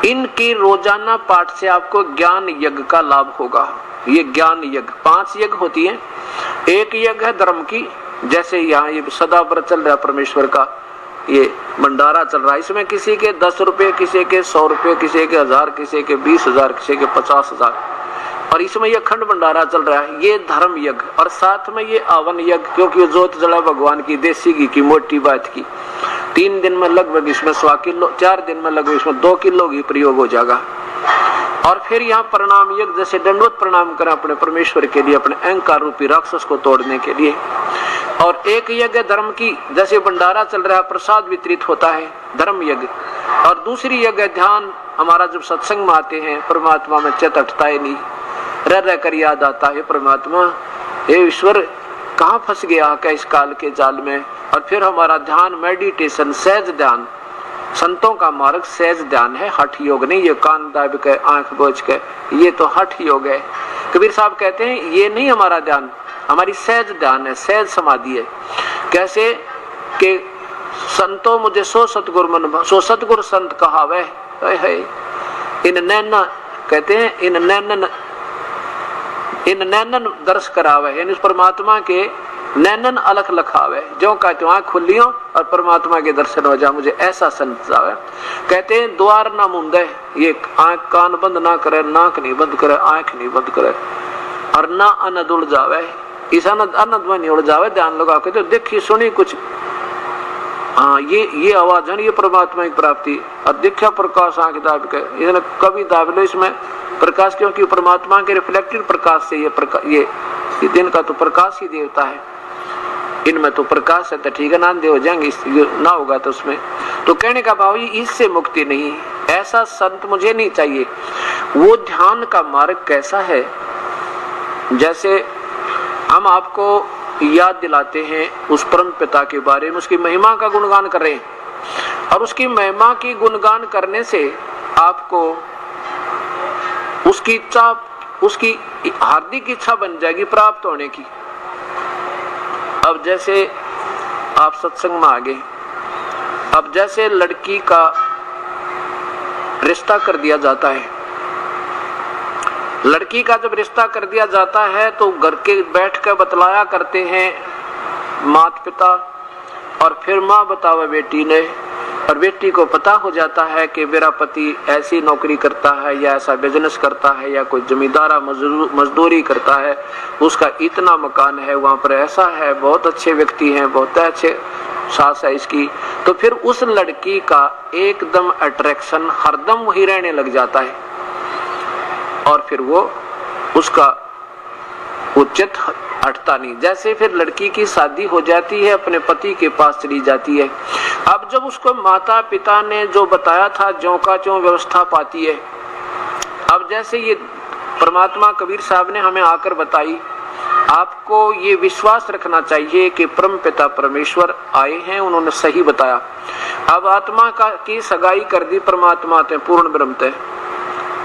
इनकी रोजाना पाठ से आपको ज्ञान यज्ञ का लाभ होगा। ये ज्ञान यज्ञ 5 यज्ञ होती है। एक यज्ञ है धर्म की, जैसे यहाँ ये सदा व्रत चल रहा है परमेश्वर का, ये भंडारा चल रहा है, इसमें किसी के 10 रुपए, किसी के 100 रुपए, किसी के 1000, किसी के 20,000, किसी के 50,000, और इसमें ये अखंड भंडारा चल रहा है, ये धर्म यज्ञ। और साथ में ये आवन यज्ञ, क्योंकि ये जोत जला भगवान की, देसी घी की, मोटी बात की। 3 दिन में लगभग इसमें 100 किलो, 4 दिन में लगभग इसमें 2 किलो घी प्रयोग हो जाएगा। और फिर यहाँ प्रणाम यज्ञ, जैसे दंडवत प्रणाम करें अपने परमेश्वर के लिए, अपने अहंकार रूपी राक्षस को तोड़ने के लिए। और एक यज्ञ धर्म की, जैसे भंडारा चल रहा है, प्रसाद वितरित होता है, धर्म यज्ञ। और दूसरी यज्ञ ध्यान, हमारा जब सत्संग में आते हैं परमात्मा में चित्त हटता है नहीं, रह कर याद आता है परमात्मा, हे ईश्वर कहाँ फंस गया क्या इस काल के जाल में। और फिर हमारा ध्यान, मेडिटेशन, सहज ध्यान, संतों का मार्ग सहज ध्यान है, हठ योग नहीं। ये कान दाब के, आंख बोझ के, ये तो हठ योग है। कबीर साहब कहते हैं ये नहीं हमारा ध्यान, हमारी सहज ध्यान है, सहज समाधि है। कैसे कि संतो मुझे सो सतगुरु मन, सो सतगुरु संत कहावे, इन नैना, कहते हैं इन नैनन दर्श करावे, यानी उस परमात्मा के नैनन अलख लखावे, जो कहते हो आँख खुली हो और परमात्मा के दर्शन हो जा, मुझे ऐसा संत आवे। कहते हैं द्वार ना मुंदे, ये आँख कान बंद ना करे, नाक नहीं बंद करे, आँख नहीं बंद करे, और ना अनद उड़ जावे, इस अनद में नहीं उड़ जावे, ध्यान लगा के तो देखी सुनी कुछ, हाँ ये आवाज है, ये परमात्मा की प्राप्ति। और देखा प्रकाश आँख दाब के, इसने कभी दाब लो इसमें प्रकाश, क्योंकि परमात्मा के रिफ्लेक्टेड प्रकाश से ये दिन का तो प्रकाश ही देवता है, इनमें तो प्रकाश है, तो ठीक है नांदे हो जाएंगे, ना होगा तो उसमें। तो कहने का भाव इससे मुक्ति नहीं, ऐसा संत मुझे नहीं चाहिए। वो ध्यान का मार्ग कैसा है, जैसे हम आपको याद दिलाते हैं उस परम पिता के बारे में, उसकी महिमा का गुणगान कर रहे हैं, और उसकी महिमा की गुणगान करने से आपको उसकी इच्छा, उसकी हार्दिक इच्छा बन जाएगी प्राप्त होने की। अब जैसे आप सत्संग में आ गए, अब जैसे लड़की का रिश्ता कर दिया जाता है, लड़की का जब रिश्ता कर दिया जाता है तो घर के बैठ कर बतलाया करते हैं माता पिता, और फिर माँ बतावे बेटी ने, और बेटी को पता हो जाता है कि मेरा पति ऐसी नौकरी करता है, या ऐसा बिजनेस करता है, या कोई जमींदारा मजदूरी करता है, उसका इतना मकान है, वहाँ पर ऐसा है, बहुत अच्छे व्यक्ति हैं, बहुत अच्छे सास है इसकी। तो फिर उस लड़की का एकदम अट्रैक्शन हरदम वही रहने लग जाता है, और फिर वो उसका उचित हटता नहीं। जैसे फिर लड़की की शादी हो जाती है, अपने पति के पास चली जाती है। अब जब उसको माता पिता ने जो बताया था, ज्यों का त्यों व्यवस्था पाती है। अब जैसे ये परमात्मा कबीर साहब ने हमें आकर बताई, आपको ये विश्वास रखना चाहिए कि परम पिता परमेश्वर आए हैं, उन्होंने सही बताया। अब आत्मा का की सगाई कर दी परमात्मा ते पूर्ण ब्रह्म ते,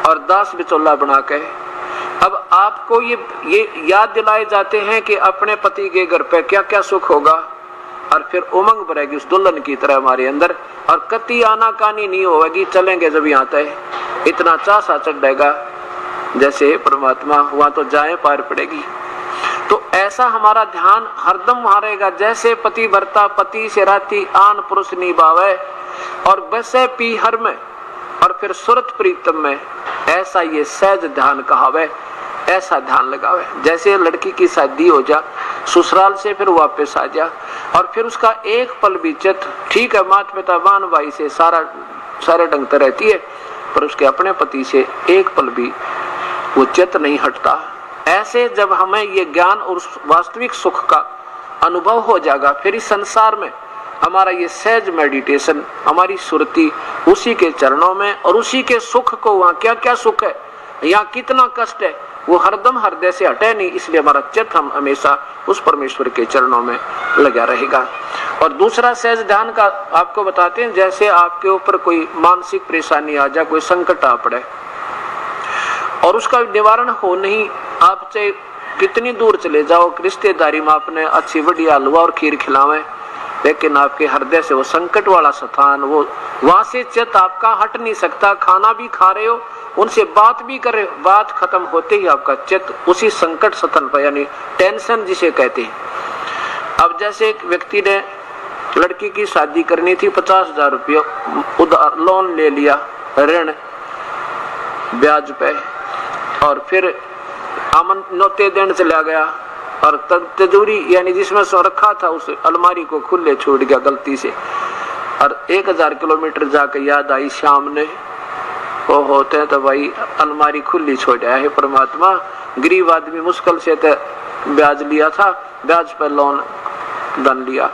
और दास बिचौला बना के। अब आपको ये याद दिलाए जाते हैं कि अपने पति के घर पे क्या क्या सुख होगा, और फिर उमंग भरेगी उस दुल्हन की तरह हमारे अंदर, और कति आनाकानी नहीं होगी, चलेंगे जब यहाँ तक इतना चासा चढ़ेगा जैसे परमात्मा, वहां तो जाए पार पड़ेगी। तो ऐसा हमारा ध्यान हरदम वहां रहेगा, जैसे पति भरता पति से राती आन पुरुष निभावे, और बसे पीहर में और फिर सुरत प्रीतम में, ऐसा ये सहज ध्यान कहावे, ऐसा ध्यान लगावे। जैसे लड़की की शादी हो जा, ससुराल से फिर वापस आ जा, और फिर उसका एक पल भी चित, ठीक है माता पिता बहन भाई से सारे ढंगते रहती है, पर उसके अपने पति से एक पल भी वो चित नहीं हटता। ऐसे जब हमें ये ज्ञान और वास्तविक सुख का अनुभव हो जाएगा, फिर इस संसार में हमारा ये सहज मेडिटेशन, हमारी सुरती उसी के चरणों में, और उसी के सुख को, वहाँ क्या क्या सुख है, यहाँ कितना कष्ट है, वो हरदम हृदय से हटे नहीं। इसलिए हमारा चित्त हम हमेशा उस परमेश्वर के चरणों में लगा रहेगा। और दूसरा सहज ध्यान का आपको बताते हैं, जैसे आपके ऊपर कोई मानसिक परेशानी आ जाए, कोई संकट आ पड़े, और उसका निवारण हो नहीं, आप चाहे कितनी दूर चले जाओ, रिश्तेदारी में आपने अच्छी बढ़िया हलवा और खीर खिलावे, लेकिन आपके हृदय से वो संकट वाला स्थान, वो वहां से चित्त आपका हट नहीं सकता। खाना भी खा रहे हो, उनसे बात भी कर रहे हो, बात खत्म होते ही आपका चित्त उसी संकट स्थान पर, यानी टेंशन जिसे कहते हैं। अब जैसे एक व्यक्ति ने लड़की की शादी करनी थी, 50,000 रुपये उधार लोन ले लिया, ऋण ब्याज पे, और फिर आमन नौते देने चला गया और तिजोरी यानी जिसमें सो रखा था उस अलमारी को खुले छोड़ गया गलती से, और 1000 किलोमीटर जाकर याद आई शाम ने, वो होते हैं तो भाई अलमारी खुली छोड़ आया है परमात्मा, गरीब आदमी मुश्किल से तो ब्याज लिया था, ब्याज पर लोन धन लिया,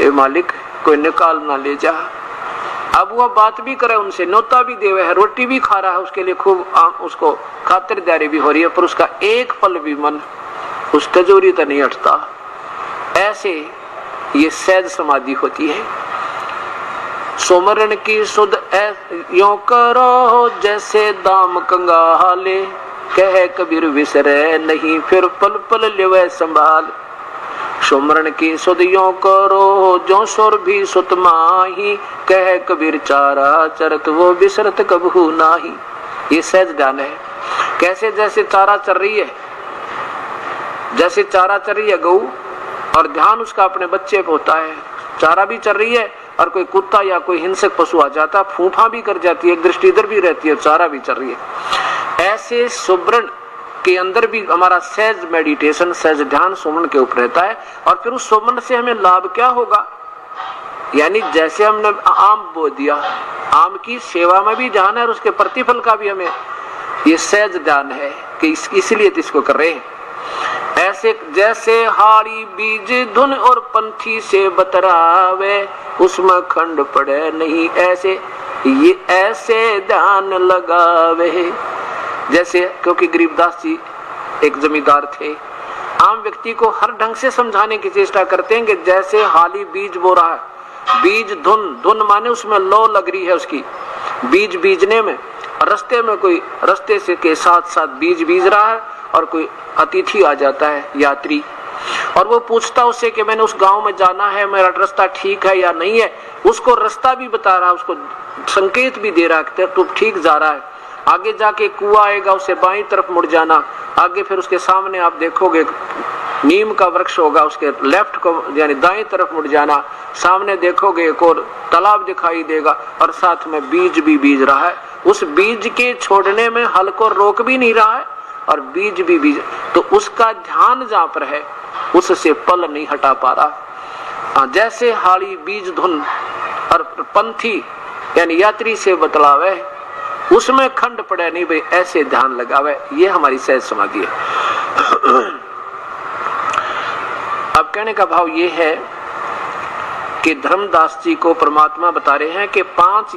ये मालिक कोई निकाल ना ले जा। अब वह बात भी करे उनसे, न्योता भी देवे है, रोटी भी खा रहा है, उसके लिए खूब उसको खातिरदारी भी हो रही है, पर उसका एक पल भी मन उस तिजोरी तक नहीं हटता। ऐसे ये सहज समाधि होती है। सुमरन की सुध यों करो जैसे दाम कंगाले, कह कबीर विसरे नहीं फिर पल पल लेवे संभाल। सुमरन की सुध यों करो जो सुर भी सुत माही, कह कबीर चारा चरत वो बिसरत कबहू नाही। ये सहज ध्यान है। कैसे? जैसे चारा चर रही है, जैसे चारा चर रही है गऊ, और ध्यान उसका अपने बच्चे पे होता है। चारा भी चर रही है और कोई कुत्ता या कोई हिंसक पशु आ जाता, फूफा भी कर जाती है, एक दृष्टि इधर भी रहती है, चारा भी चर रही है। ऐसे सुमरन के अंदर भी हमारा सहज मेडिटेशन, सहज ध्यान सुमरन के ऊपर रहता है। और फिर उस सुमरन से हमें लाभ क्या होगा? यानी जैसे हमने आम बो दिया, आम की सेवा में भी ध्यान है और उसके प्रतिफल का भी हमें ये सहज ध्यान है कि इसलिए इसको कर रहे हैं। ऐसे जैसे हाड़ी बीज धुन और पंथी से बतरावे, उसमें खंड पड़े नहीं, ऐसे ये ऐसे ध्यान लगावे। जैसे क्योंकि गरीबदास जी एक जमींदार थे, आम व्यक्ति को हर ढंग से समझाने की चेष्टा करते हैं कि जैसे हाली बीज बो रहा है, बीज धुन, धुन माने उसमें लो लग रही है उसकी, बीज बीजने में, रास्ते में कोई रास्ते से के साथ साथ बीज बीज रहा है और कोई अतिथि आ जाता है, यात्री, और वो पूछता उससे कि मैंने उस गांव में जाना है, मेरा रास्ता ठीक है या नहीं है। उसको रास्ता भी बता रहा है, उसको संकेत भी दे रहा है तू ठीक जा रहा है। आगे जाके कुआं आएगा, उसे बाईं तरफ मुड़ जाना। आगे फिर उसके सामने आप देखोगे नीम का वृक्ष होगा, उसके लेफ्ट को यानी दाएं तरफ मुड़ जाना। सामने देखोगे एक और तालाब दिखाई देगा और साथ में बीज भी बीज रहा है। उस बीज के छोड़ने में हल को रोक भी नहीं रहा है और बीज भी बीज, तो उसका ध्यान जहां पर है उससे पल नहीं हटा पा रहा। जैसे हाड़ी बीज धुन और पंथी यानी यात्री से बतलावे, उसमें खंड पड़े नहीं भाई, ऐसे ध्यान लगावे। ये हमारी सहज समाधि है। अब कहने का भाव ये है कि धर्मदास जी को परमात्मा बता रहे हैं कि 5